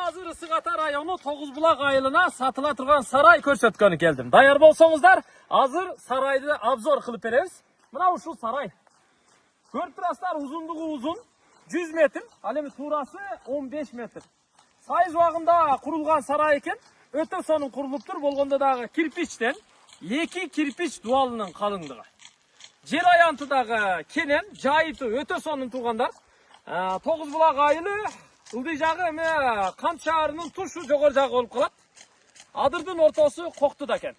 азыр Ысык Ата району Тогузбулак айылына сатыла турган сарай көрсөткөнү келдим. Даяр болсоңуздар, азыр сарайды обзор кылып беребиз. Мына ушул сарай. Көрүп турасыздар, узундугу узун 100 метр, ал эми туурасы 15 метр. Сайыз убагында курулган сарай экен. Өтө сонун курулуптур, болгондо дагы кирпичтен 2 кирпич дуалынын калыңдыгы. Жер аянты дагы кенен, жайыты өтө сонун туугандар. Тогузбулак айылы ылдый жагы эме Кант шаарынын тушу жогору жагы болуп калат. Адырдын ортосу Коктуда экен.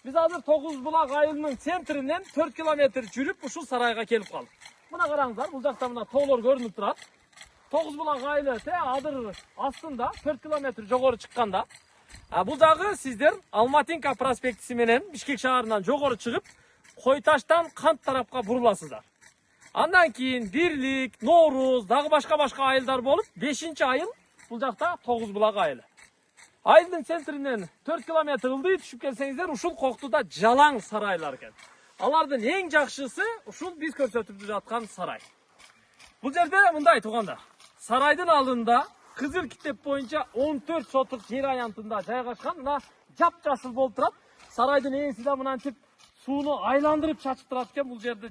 Биз азыр Тогузбулак айылынын центринен 4 километр жүрүп ушул сарайга келип калдык. Мына караңыздар, бул жакта мына тоолор көрүнүп турат. Тогузбулак айылы адыр астында 4 километр жогору чыкканда. Бул жагы сиздер Алматинка проспектиси менен Бишкек шаарынан жогору чыгып, Койташтан Кант тарапка буруласыздар. Андан кийин Бирлик, Норуз, дагы башка айылдар болуп, 5-айыл бул жакта Тогузбулак айылы. Айылдын центринен 4 километр ылдый түшүп келсеңиздер, ушул Коктуда жалаң сарайлар экен. Алардын эң жакшысы ушул биз көрсөтүп жаткан сарай. Бул жерде мындай туугандар. Сарайдын алдында Кызыл китеп боюнча 14 сотук жер аянтында жайгашкан, мына жап-жасыл болуп турат. Сарайдын ээси да мынантип сууну айландырып чачып турат экен. Бул жерде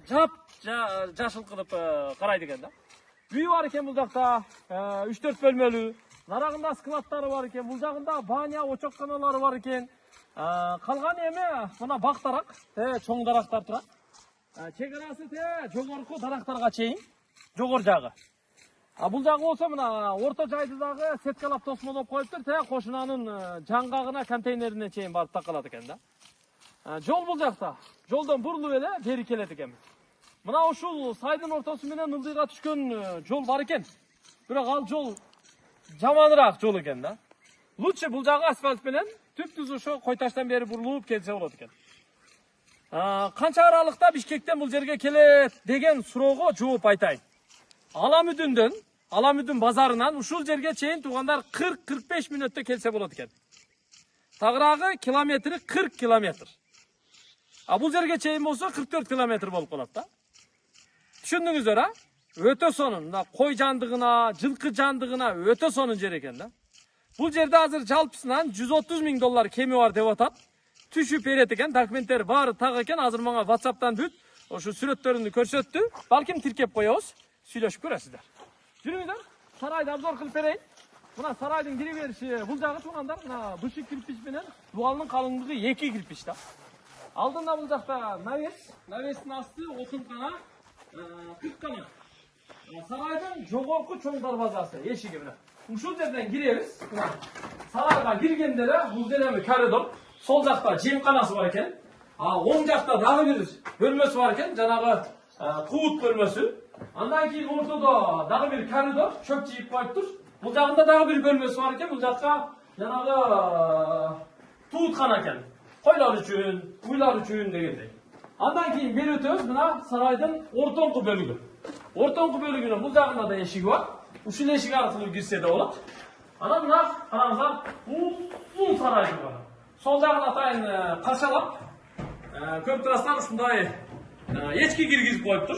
жашыл кылып карайт экен да. Үй бар экен бул жакта, 3-4 бөлмөлүү. Нарагында складдары бар экен. Бул жагында баня, очокканалары бар экен. Калган эми мына бактарак, чоң дарактар турат. Чек арасы жогорку дарактарга чейин, жогору жагы. Бул жагы болсо мына орто жайды дагы сеткалап тосмолоп коюптур, кошунанын жаңгагына, контейнерине чейин барып такалат экен да. Жол бул жакта. Жолдон бурулуп эле бери келет экенбиз. Мына ушул сайдын ортосу менен ылдыйга түшкөн жол бар экен. Бирок ал жол жаманыраак жол экен да. Лучше бул жагы асфальт менен түп-түз ошо Койташтан бери бурулуп келсе болот экен. Канча аралыкта Бишкектен бул жерге келет деген суроого жооп айтайын. Аламүдүн базарынан ушул жерге чейин туугандар 40-45 мүнөттө келсе болот экен. Тагыраагы километри 40 километр. Бул жерге чейин болсо 44 километр болуп калат да. Түшүндүңүздөр, Өтө сонун, мына кой жандыгына, жылкы жандыгына өтө сонун жер экен да. Бул жерде азыр жалпысынан $130,000 кеми бар деп атат. Түшүп берет экен, документтер баары так экен. Азыр мага WhatsApp'тан бүт ошо сүрөттөрүндү көрсөттү. Балким тиркеп коебуз, сүйлөшүп көрөсүздөр. Жүрүңүздөр, сарайды обзор кылып берейин. Мына сарайдын кире бериши бул жагы туугандар, мына бышы кирпич менен дуалынын калыңдыгы 2 кирпич да. Алдында бул жакта навестин асты отункана, кыткана. Сарайдын жогорку чоң дарбазасы, эшиги менен. Ушул жерден киребиз. Сарайга киргенде эле бул жерде коридор, сол жакта жемканасы бар экен. Оң жакта дагы бир бөлмөсү бар экен, жанагы туут бөлмөсү. Андан кийин ортодо дагы бир коридор, чөп жийип коюптур. Бул жагында дагы бир бөлмөсү бар экен. Бул жакка жанагы тууткана экен. Койлор үчүн, уйлар үчүн дегендей. Андан кийин бери өтөбүз, мына сарайдын ортоңку бөлүгү. Ортоңку бөлүгүнүн бул жагында да эшиги бар. Ушул эшик аркылуу кирсе да болот. Анан мына караңыздар, узун сарай бар. Сол жагын атайын кашалап, көрүп турасыздар, ушундай эчки киргизип коюптур.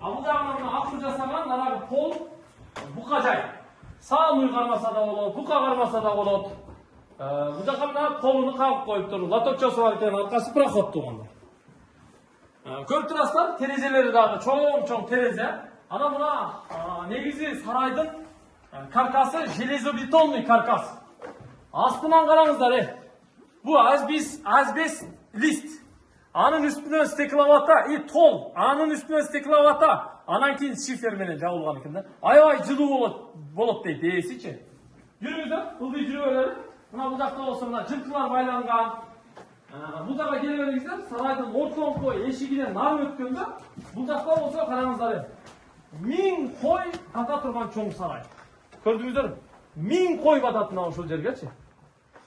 Бул жагына мына акча жасаган, нарагы пол, бука жай. Саам уй кармаса да болот, бука кармаса да болот. Бул жака мына полуну кагып коюптур. Лотокчосу бар экен, аркасы проход туугандар. Көрүп турасыздар, терезелери дагы чоң терезе. Ана мына негизи сарайдын каркасы железобетонный каркас. Астынан караңыздар, бу азбест лист. Анын үстүнө стекловата и тол, анын үстүнө стекловата, анан кийин шифер менен жабылган экен да. Аябай жылуу болот дейт ээсичи. Жүрүңүздөр, ылдый жүрүп берели. Мына бул жакта болсо мына жылкылар байланган. Бул жакка келе бериңиздер, сарайдын ортоңку эшигинен нары өткөндө, бул жакта болсо караңыздар. 1000 кой бата турган чоң сарай. Көрдүңүздөр? 1000 кой батат мына ушул жергечи.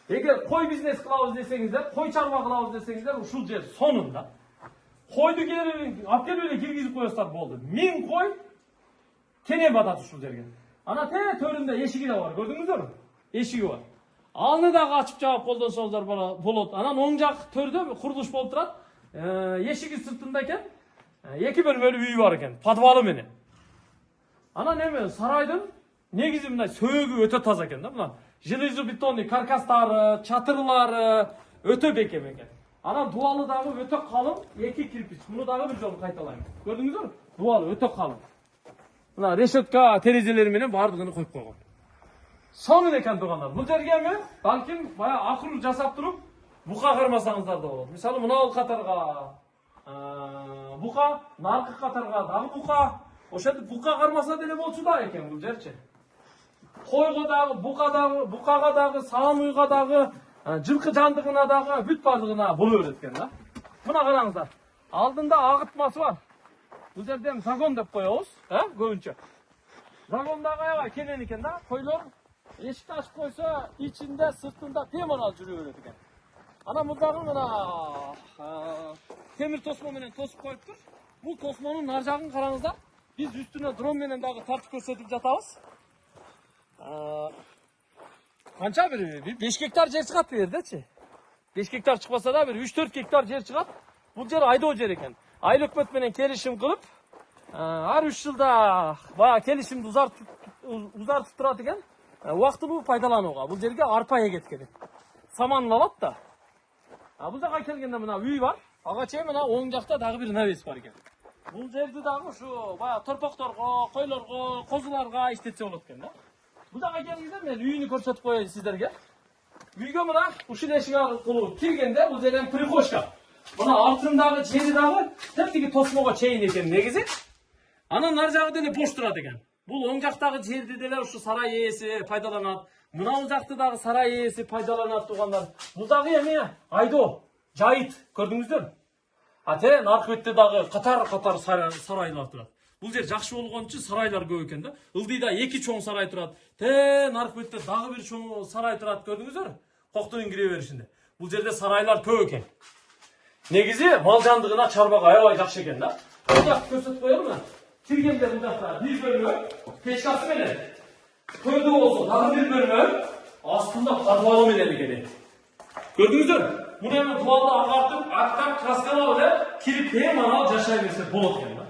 Эгер кой бизнес кылабыз десеңиздер, кой чарба кылабыз десеңиздер, ушул жер сонун да. Койду алып келип эле киргизип коесуздар болду. 1000 кой кенен батат ушул жерге. Ана төрүндө эшиги да бар, көрдүңүздөрбү? Эшиги бар. Аны дагы ачып жаап колдонсоңуздар болот. Анан оң жак төрдө курулуш болуп турат. Эшиги сыртында экен. 2 бөлмөлүү үй бар экен, подвалы менен. Анан эми сарайдын негизи мына сөөгү өтө таза экен да. Мына железобетонный каркастары, чатырлары өтө бекем экен. Анан дубалы дагы өтө калың, 2 кирпич. Муну дагы бир жолу кайталайм. Көрдүңүздөр? Дубалы өтө калың. Мына решетка, терезелери менен бардыгын коюп койгон. Сонун экен туугандар. Бул жерге мен балким бая акыруу жасап туруп бука кармасаңыздар да болот. Мисалы мына катарга бука, наркы катарга дагы бука, ошентип бука кармаса деле болчу да экен бул жерчи. Койго дагы, букага дагы, саан уйга дагы, жылкы жандыгына дагы, бүт бардыгына боло берет экен да. Мына караңыздар. Алдында агытмасы бар. Бул жерден загон деп коебуз, көбүнчө. Загондагы аябай кенен экен да. Койлор эшикти ачып койсо, ичинде, сыртында темирал жүрө берет экен. Анан мындагы мына темир тосмо менен тосуп коюптур. Бул тосмонун нар жагын караңыздар. Биз үстүнө дрон менен дагы тартып көрсөтүп жатабыз. Канча бир 5 гектар жер чыгат бу жердечи. 5 гектар чыкпаса да бир 3-4 гектар жер чыгат. Бул жер айдоо жер экен. Айыл өкмөт менен келишим кылып, ар 3 жылда бая келишимди узартып турат экен. Убактылуу пайдаланууга. Бул жерге арпа эгет керек. Саман алат да. Бул жака келгенде мына үй бар. Ага чейин мына оң жакта дагы бир навес бар экен. Бул жерди дагы ушу бая торпокторго, койлорго, козуларга иштетсе болот экен да. Бул жака келиңиздер, мен үйүнү көрсөтүп коеюн сиздерге. Үйгө мына ушул эшик аркылуу киргенде бул жерден прихожка. Мына артындагы жери дагы тептиги тосмого чейин экен негизи. Анан нар жагы деле бош турат экен. Бул оң жактагы жерди деле ушу сарай ээси пайдаланат. Мына жакты дагы сарай ээси пайдаланат туугандар. Бул дагы эме айдоо, жайыт, көрдүңүздөр? Те наркы бетте дагы катар сарайлар турат. Бул жер жакшы болгон үчүн сарайлар көп экен да. Ылдыйда 2 чоң сарай турат. Наркы бетте дагы бир чоң сарай турат, көрдүңүздөр? Коктоюн кире беришинде. Бул жерде сарайлар көп экен. Негизи мал жандыгына чарбага аябай жакшы экен да. Бул жакты көрсөтүп коелумбу? Киргенде бул жакта бир бөлмө, печкасы менен. Төрдө болсо дагы бир бөлмө, астында подвалы менен экен. Көрдүңүздөр? Муну эми дубалды агартып, аттап, краскалап эле кирип беймалал жашай берсе болот экен да.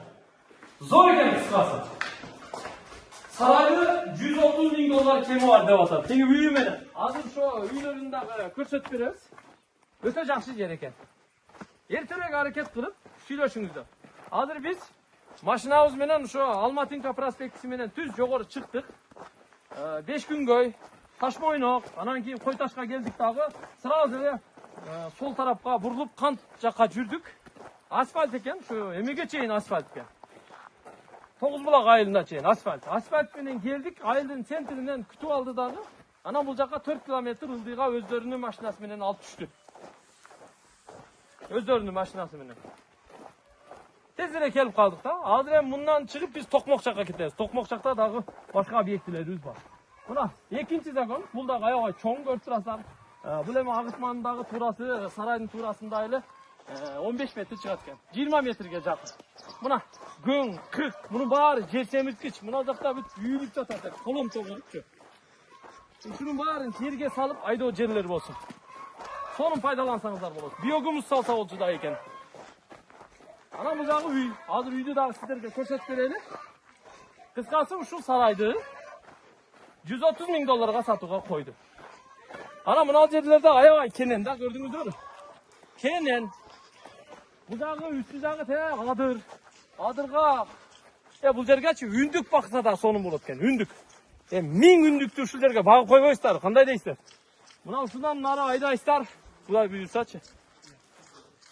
Зор экен кыскасы. Сарайды 130 000 доллар кеми бар деп атат. Теги үйү менен. Азыр ошо үйлөрүн дагы көрсөтүп беребиз. Өтө жакшы жер экен. Эртерээк аракет кылып сүйлөшүңүздөр. Азыр биз машинабыз менен ошо Алматинка проспектиси менен түз жогору чыктык. 5 күнгөй Ташмойнок, анан кийин Кой Ташка келдик дагы. Сразу эле сол тарапка бурулуп Кант жакка жүрдүк. Асфальт экен, ошо эмеге чейин асфальт экен. Тогузбулак айылына чейин асфальт. Асфальт менен келдик, айылдын центринен күтүп алды дагы. Анан бул жака 4 километр ылдыйга өздөрүнүн машинасы менен алып түштү. Өздөрүнүн машинасы менен. Тез эле келип калдык да. Азыр эми мындан чыгып биз Токмок жакка кетебиз. Токмок жакта дагы башка объектилерибиз бар. Мына экинчи загон, бул дагы аябай чоң көрүп турасыздар. Бул эми агытманын дагы туурасы, сарайдын туурасында эле 15 метр чыгат экен. 20 метрге жакын. Мына көң, кык, мунун баары жер семирткич. Мына жакта бүт үйүлүп жатат, колом тогурупчу. Ушунун баарын жерге салып айдоо жерлер болсун. Сонун пайдалансаңыздар болот. Биогумус салса болчу да экен. Анан бул жагы үй. Азыр үйдү дагы сиздерге көрсөтүп берели. Кыскасы ушул сарайды 130 000 долларга сатууга койду. Анан мына жерлерде аябай кенен да, көрдүңүздөрбү? Кенен. Бул жагы үстү жагы адыр. Адырга бул жергечи үндүк бакса да сонун болот экен, үндүк. 1000 үндүктү ушул жерге багып койбойсуздар, кандай дейсиздер? Мына ушундан нары айдайсыздар. Булай буюрсачы.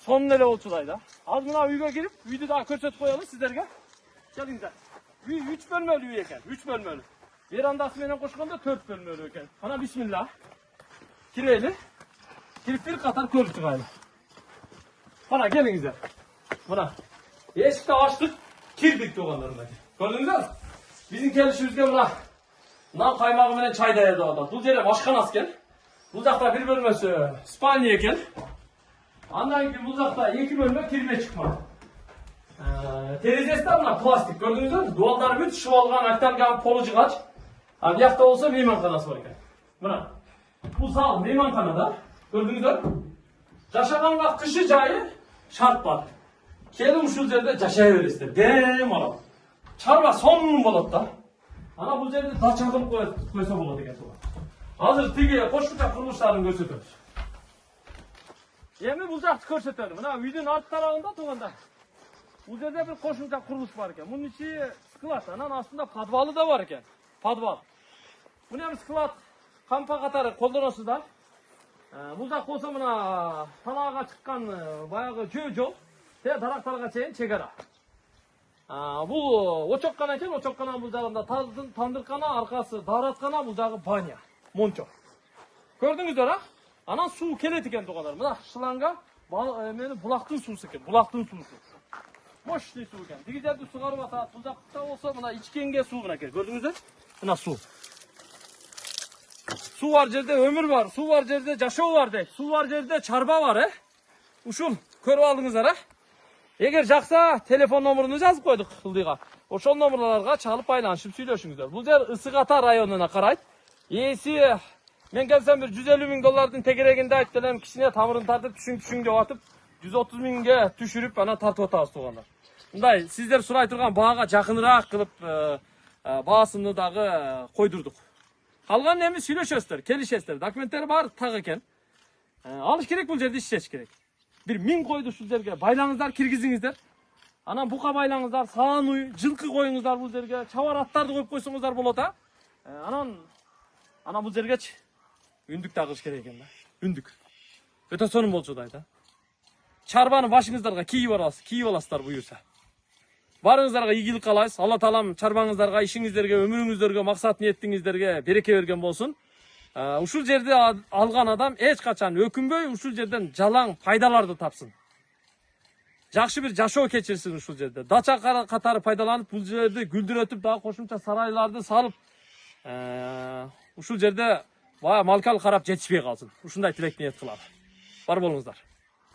Сонун эле болчудай да. Азыр мына үйгө кирип, үйдү дагы көрсөтүп коелу сиздерге. Келиңиздер. Үй 3 бөлмөлүү үй экен, 3 бөлмөлүү. Верандасы менен кошкондо 4 бөлмөлүү экен. Ана бисмилла. Кирели. Кирип бир катар көрүп чыгайлы. Мына келиңиздер. Мына эшикти ачтык, кирдик туугандар. Көрдүңүздөр? Биздин келишибизге мына нан каймагы менен чай даярдап атат. Бул жерде ашканасы экен. Бул жакта бир бөлмөсү спальня экен. Андан кийин бул жакта 2 бөлмө кирме чыкма. Терезеси да мына пластик, көрдүңүздөрбү? Дуалдары бүт шып алган, актанган полу жыгач. А биякта болсо мейманканасы бар экен. Мына бул зал мейманкана да. Көрдүңүздөр? Жашаганга кышы жайы шарт бар. Келип ушул жерде жашай бересиздер. Дем алып. Чарба сонун болот да. Ана бұл жерде дача кылып койсо болот экен туган. Азыр тиги кошумча курулуштарын көрсөтөбүз. Эми бул жакты көрсөтөлү. Мына үйдүн арт тарабында туганда. Бул жерде бир кошумча курулуш бар экен. Мунун ичи склад, анан астында подвалы да бар экен. Подвал. Мына эми склад кампа катары колдоносуздар. Бул жак болсо мына талаага чыккан баягы жөө жол, дарактарга чейин чегара. Бул очоккана экен, очоккана бул жагында тандыркана, аркасы даараткана, бул жагы баня, мончо. Көрдүңүздөр, а? Анан суу келет экен тугандар. Мына шланга мени булактын суусу экен, булактын суусу. Мощный суу экен. Тиги жерди сугарып атат. Бул жакта болсо мына ичкенге суу мынакей. Көрдүңүздөр? Мына суу. Суу бар жерде өмүр бар, суу бар жерде жашоо бар дейт. Суу бар жерде чарба бар, Ушул көрүп алдыңыздар, Эгер жакса, телефон номеруну жазып койдук ылдыйга. Ошол номерларга чалып байланышып сүйлөшүңүздөр. Бул жер Ысык Ата районуна карайт. Ээси мен келсем бир 150 000 доллардын тегерегинде айтып элем, кичине тамырын тартып түшүң деп атып, 130 000 түшүрүп анан тартып атабыз тугандар. Мындай сиздер сурай турган баага жакыныраак кылып баасыны дагы койдурдук. Калган эми сүйлөшөсүздөр, келишесиздер. Документтери бар так экен. Алыш керек бул жерде иштеш керек. Bir 1000 koydu ушул жерге байлаңыздар, киргизиңиздер. Анан бука байлаңыздар, саан уй, жылкы коюңуздар бул жерге, чабар аттарды коюп койсоңуздар болот, Анан бул жергечи үндүк тагыш керек экен да. Үндүк. Өтө сонун болчу да. Чарбаны башыңыздарга кийип аласыздар буюрса. Барыңыздарга ийгилик каалайбыз. Алла таалам чарбаңыздарга, ишиңиздерге, өмүрүңүздөргө, максат ниетиңиздерге береке берген болсун. Ушул жерде алган адам эч качан өкүнбөй, ушул жерден жалаң пайдаларды тапсын. Жакшы бир жашоо кечирсин ушул жерде. Дача катары пайдаланып, бул жерди гүлдүрөтүп, дагы кошумча сарайларды салып, ушул жерде малкал карап жетишпей калсын. Ушундай тилек ниет кылам. Бар болуңуздар.